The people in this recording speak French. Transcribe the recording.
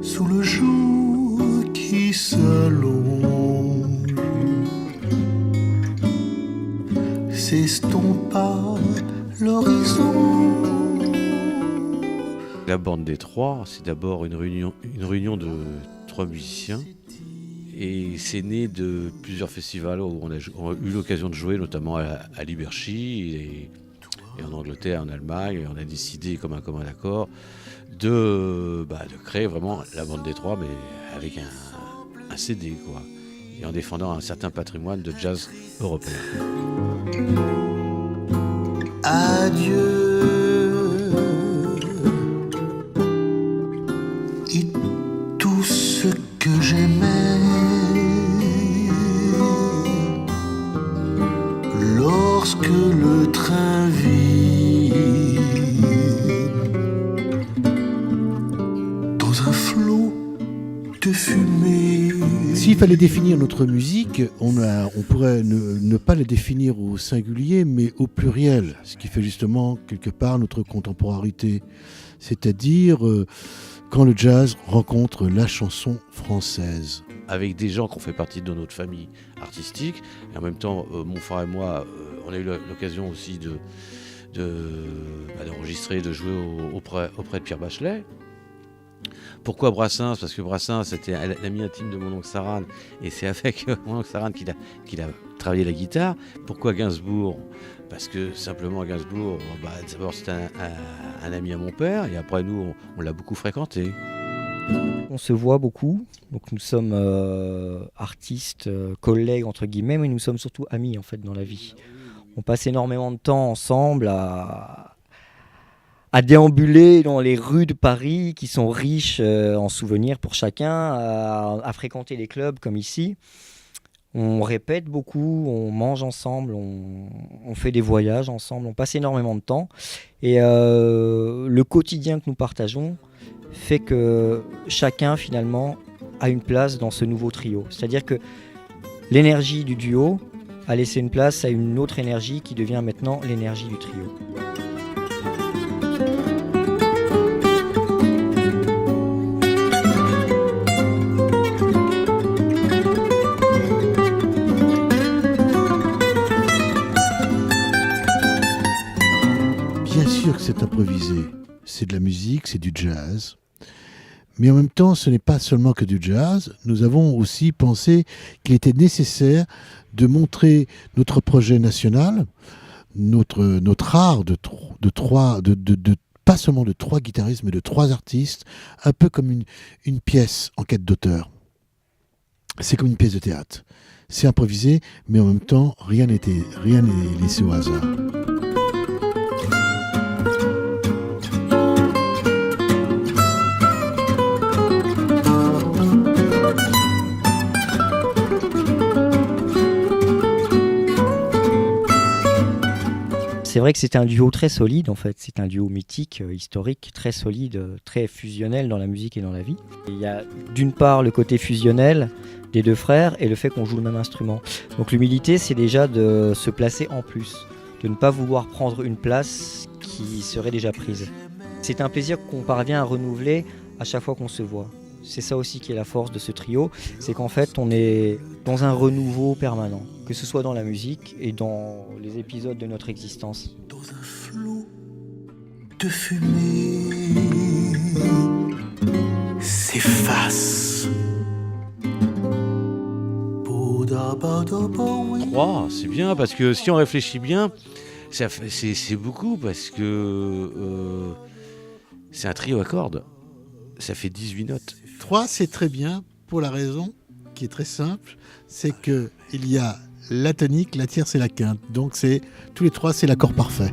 sous le jour qui s'allonge, s'estompa l'horizon. La bande des trois, c'est d'abord une réunion de 3 musiciens. Et c'est né de plusieurs festivals où on a eu l'occasion de jouer, notamment à Liberchy et en Angleterre, en Allemagne. Et on a décidé, comme un commun accord, de créer vraiment la bande des trois, mais avec un CD, quoi. Et en défendant un certain patrimoine de jazz européen. Adieu. Et tout ce que j'aimais, lorsque le train vide dans un flot de fumée. S'il fallait définir notre musique, on pourrait ne pas la définir au singulier, mais au pluriel, ce qui fait justement quelque part notre contemporanéité. C'est-à-dire quand le jazz rencontre la chanson française. Avec des gens qui ont fait partie de notre famille artistique, et en même temps, mon frère et moi, on a eu l'occasion aussi d'enregistrer, de jouer auprès de Pierre Bachelet. Pourquoi Brassens ? Parce que Brassens, c'était l'ami intime de mon oncle Saran, et c'est avec mon oncle Saran qu'il a travaillé la guitare. Pourquoi Gainsbourg ? Parce que simplement Gainsbourg, d'abord c'était un ami à mon père, et après nous, on l'a beaucoup fréquenté. On se voit beaucoup, donc nous sommes artistes, collègues entre guillemets, mais nous sommes surtout amis en fait dans la vie. On passe énormément de temps ensemble à déambuler dans les rues de Paris qui sont riches en souvenirs pour chacun, à fréquenter les clubs comme ici. On répète beaucoup, on mange ensemble, on fait des voyages ensemble, on passe énormément de temps. Et le quotidien que nous partageons fait que chacun finalement a une place dans ce nouveau trio. C'est-à-dire que l'énergie du duo a laissé une place à une autre énergie qui devient maintenant l'énergie du trio. Bien sûr que c'est improvisé, c'est de la musique, c'est du jazz. Mais en même temps, ce n'est pas seulement que du jazz. Nous avons aussi pensé qu'il était nécessaire de montrer notre projet national, notre art pas seulement de 3 guitaristes, mais de 3 artistes, un peu comme une pièce en quête d'auteur. C'est comme une pièce de théâtre. C'est improvisé, mais en même temps, rien n'est laissé au hasard. C'est vrai que c'est un duo très solide en fait, c'est un duo mythique, historique, très solide, très fusionnel dans la musique et dans la vie. Et il y a d'une part le côté fusionnel des 2 frères et le fait qu'on joue le même instrument. Donc l'humilité, c'est déjà de se placer en plus, de ne pas vouloir prendre une place qui serait déjà prise. C'est un plaisir qu'on parvient à renouveler à chaque fois qu'on se voit. C'est ça aussi qui est la force de ce trio, c'est qu'en fait on est dans un renouveau permanent, que ce soit dans la musique et dans les épisodes de notre existence. Dans un flot de fumée s'efface. 3, c'est bien, parce que si on réfléchit bien, c'est beaucoup, parce que c'est un trio à cordes. Ça fait 18 notes. 3, c'est très bien pour la raison qui est très simple, c'est qu'il y a la tonique, la tierce et la quinte. Donc tous les 3, c'est l'accord parfait.